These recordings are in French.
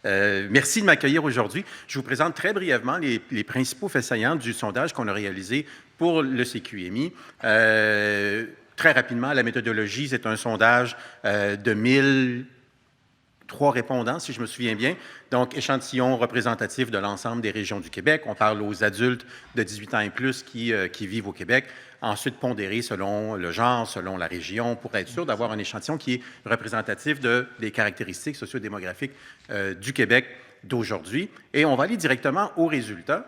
Merci de m'accueillir aujourd'hui. Je vous présente très brièvement les principaux faits saillants du sondage qu'on a réalisé pour le CQMI. Très rapidement, la méthodologie, c'est un sondage de 1003 répondants, si je me souviens bien. Donc, échantillon représentatif de l'ensemble des régions du Québec. On parle aux adultes de 18 ans et plus qui vivent au Québec. Ensuite, pondéré selon le genre, selon la région, pour être sûr d'avoir un échantillon qui est représentatif des caractéristiques sociodémographiques du Québec d'aujourd'hui. Et on va aller directement aux résultats.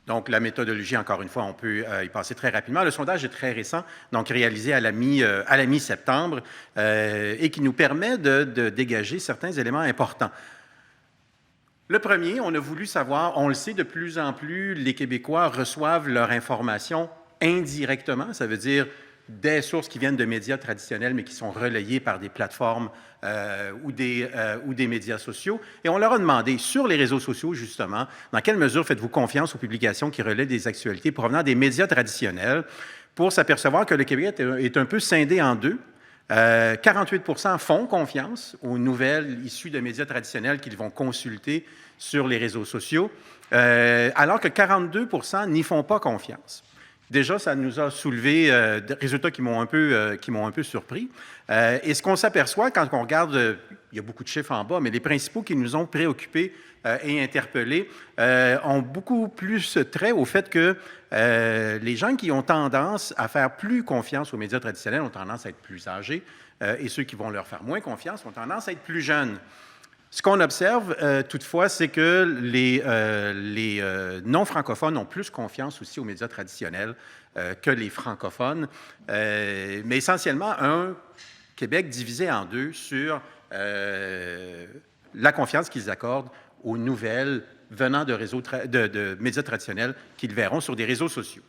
Donc, la méthodologie, encore une fois, on peut y passer très rapidement. Le sondage est très récent, donc réalisé à la mi-septembre, et qui nous permet de dégager certains éléments importants. Le premier, on a voulu savoir, on le sait, de plus en plus, les Québécois reçoivent leur information indirectement, ça veut dire des sources qui viennent de médias traditionnels, mais qui sont relayées par des plateformes ou des médias sociaux. Et on leur a demandé, sur les réseaux sociaux, justement, dans quelle mesure faites-vous confiance aux publications qui relaient des actualités provenant des médias traditionnels, pour s'apercevoir que le Québec est un peu scindé en deux. 48% font confiance aux nouvelles issues de médias traditionnels qu'ils vont consulter sur les réseaux sociaux, alors que 42% n'y font pas confiance. Déjà, ça nous a soulevé des résultats qui m'ont un peu surpris. Et ce qu'on s'aperçoit quand on regarde, il y a beaucoup de chiffres en bas, mais les principaux qui nous ont préoccupés et interpellés ont beaucoup plus trait au fait que les gens qui ont tendance à faire plus confiance aux médias traditionnels ont tendance à être plus âgés et ceux qui vont leur faire moins confiance ont tendance à être plus jeunes. Ce qu'on observe, toutefois, c'est que les non-francophones ont plus confiance aussi aux médias traditionnels que les francophones, mais essentiellement un Québec divisé en deux sur la confiance qu'ils accordent aux nouvelles venant de médias traditionnels qu'ils verront sur des réseaux sociaux.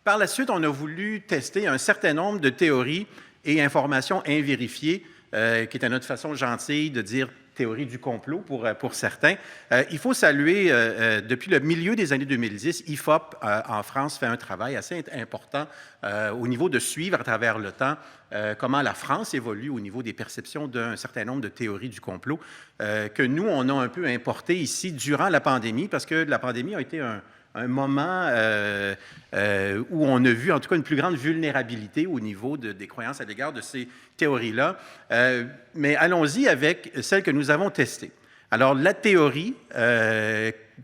Par la suite, on a voulu tester un certain nombre de théories et informations invérifiées, qui est à notre façon gentille de dire théorie du complot pour certains. Il faut saluer, depuis le milieu des années 2010, IFOP en France fait un travail assez important au niveau de suivre à travers le temps comment la France évolue au niveau des perceptions d'un certain nombre de théories du complot que nous, on a un peu importé ici durant la pandémie, parce que la pandémie a été un moment où on a vu en tout cas une plus grande vulnérabilité au niveau des croyances à l'égard de ces théories-là. Mais allons-y avec celle que nous avons testée. Alors, la théorie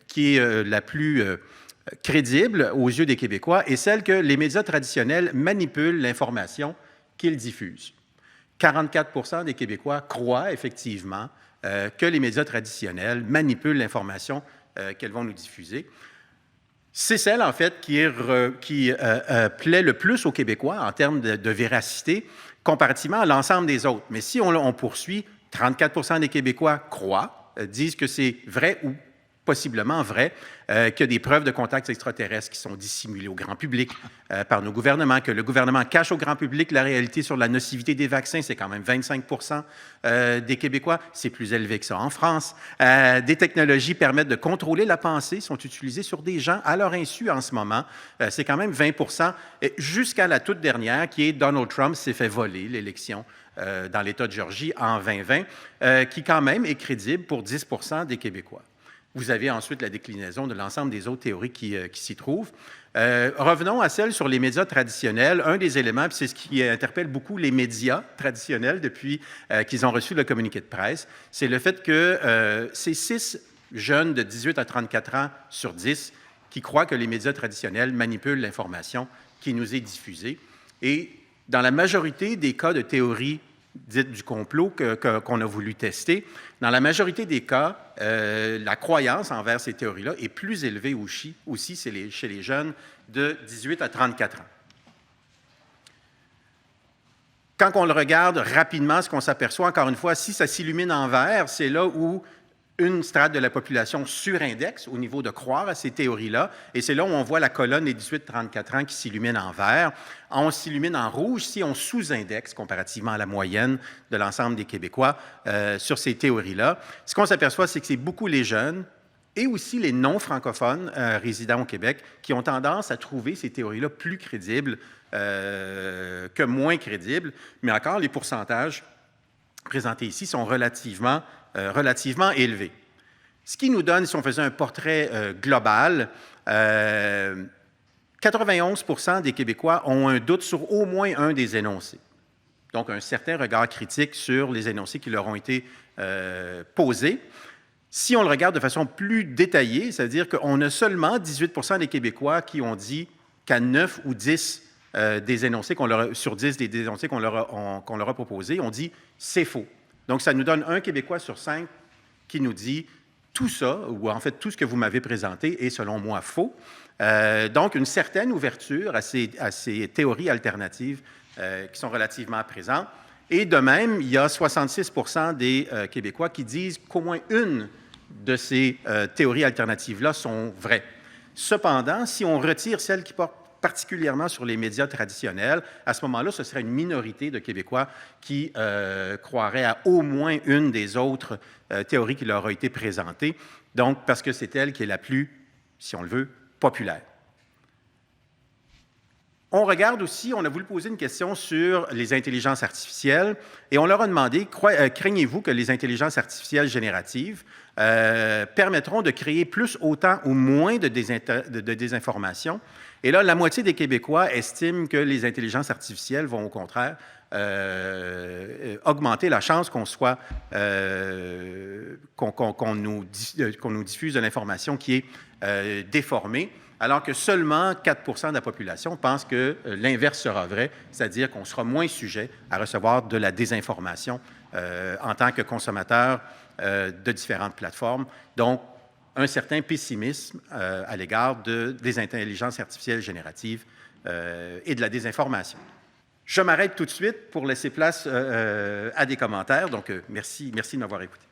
qui est la plus crédible aux yeux des Québécois est celle que les médias traditionnels manipulent l'information qu'ils diffusent. 44% des Québécois croient effectivement que les médias traditionnels manipulent l'information qu'elles vont nous diffuser. C'est celle, en fait, qui plaît le plus aux Québécois en termes de véracité, comparativement à l'ensemble des autres. Mais si on poursuit, 34% des Québécois croient, disent que c'est vrai ou possiblement vrai, qu'il y a des preuves de contacts extraterrestres qui sont dissimulées au grand public par nos gouvernements, que le gouvernement cache au grand public la réalité sur la nocivité des vaccins. C'est quand même 25% des Québécois. C'est plus élevé que ça en France. Des technologies permettent de contrôler la pensée, sont utilisées sur des gens à leur insu en ce moment. C'est quand même 20%, jusqu'à la toute dernière, qui est Donald Trump s'est fait voler l'élection dans l'État de Géorgie en 2020, qui quand même est crédible pour 10% des Québécois. Vous avez ensuite la déclinaison de l'ensemble des autres théories qui s'y trouvent. Revenons à celle sur les médias traditionnels. Un des éléments, puis c'est ce qui interpelle beaucoup les médias traditionnels depuis qu'ils ont reçu le communiqué de presse, c'est le fait que c'est 6 jeunes de 18 à 34 ans sur 10 qui croient que les médias traditionnels manipulent l'information qui nous est diffusée. Et dans la majorité des cas de théorie dite du complot qu'on a voulu tester, dans la majorité des cas, la croyance envers ces théories-là est plus élevée aussi chez les jeunes de 18 à 34 ans. Quand on le regarde rapidement, ce qu'on s'aperçoit, encore une fois, si ça s'illumine en vert, c'est là où une strate de la population surindexe au niveau de croire à ces théories-là, et c'est là où on voit la colonne des 18-34 ans qui s'illumine en vert. On s'illumine en rouge si on sous-indexe comparativement à la moyenne de l'ensemble des Québécois sur ces théories-là. Ce qu'on s'aperçoit, c'est que c'est beaucoup les jeunes et aussi les non-francophones résidant au Québec qui ont tendance à trouver ces théories-là plus crédibles que moins crédibles, mais encore les pourcentages présentés ici sont relativement élevés. Ce qui nous donne, si on faisait un portrait global, 91% des Québécois ont un doute sur au moins un des énoncés. Donc, un certain regard critique sur les énoncés qui leur ont été posés. Si on le regarde de façon plus détaillée, c'est-à-dire qu'on a seulement 18% des Québécois qui ont dit qu'à 9 ou 10 des énoncés sur 10 des énoncés qu'on leur a proposés, on dit « c'est faux ». Donc, ça nous donne un Québécois sur 5 qui nous dit « tout ça, ou en fait tout ce que vous m'avez présenté est selon moi faux ». Donc, une certaine ouverture à ces théories alternatives qui sont relativement présentes. Et de même, il y a 66% des Québécois qui disent qu'au moins une de ces théories alternatives-là sont vraies. Cependant, si on retire celles qui portent particulièrement sur les médias traditionnels, à ce moment-là, ce serait une minorité de Québécois qui croiraient à au moins une des autres théories qui leur a été présentée, donc parce que c'est elle qui est la plus, si on le veut, populaire. On regarde aussi, on a voulu poser une question sur les intelligences artificielles et on leur a demandé, craignez-vous que les intelligences artificielles génératives permettront de créer plus, autant ou moins de désinformation? Et là, la moitié des Québécois estiment que les intelligences artificielles vont au contraire augmenter la chance qu'on nous diffuse de l'information qui est déformée, alors que seulement 4% de la population pense que l'inverse sera vrai, c'est-à-dire qu'on sera moins sujet à recevoir de la désinformation en tant que consommateur de différentes plateformes. Donc, un certain pessimisme à l'égard des intelligences artificielles génératives et de la désinformation. Je m'arrête tout de suite pour laisser place à des commentaires. Donc, merci de m'avoir écouté.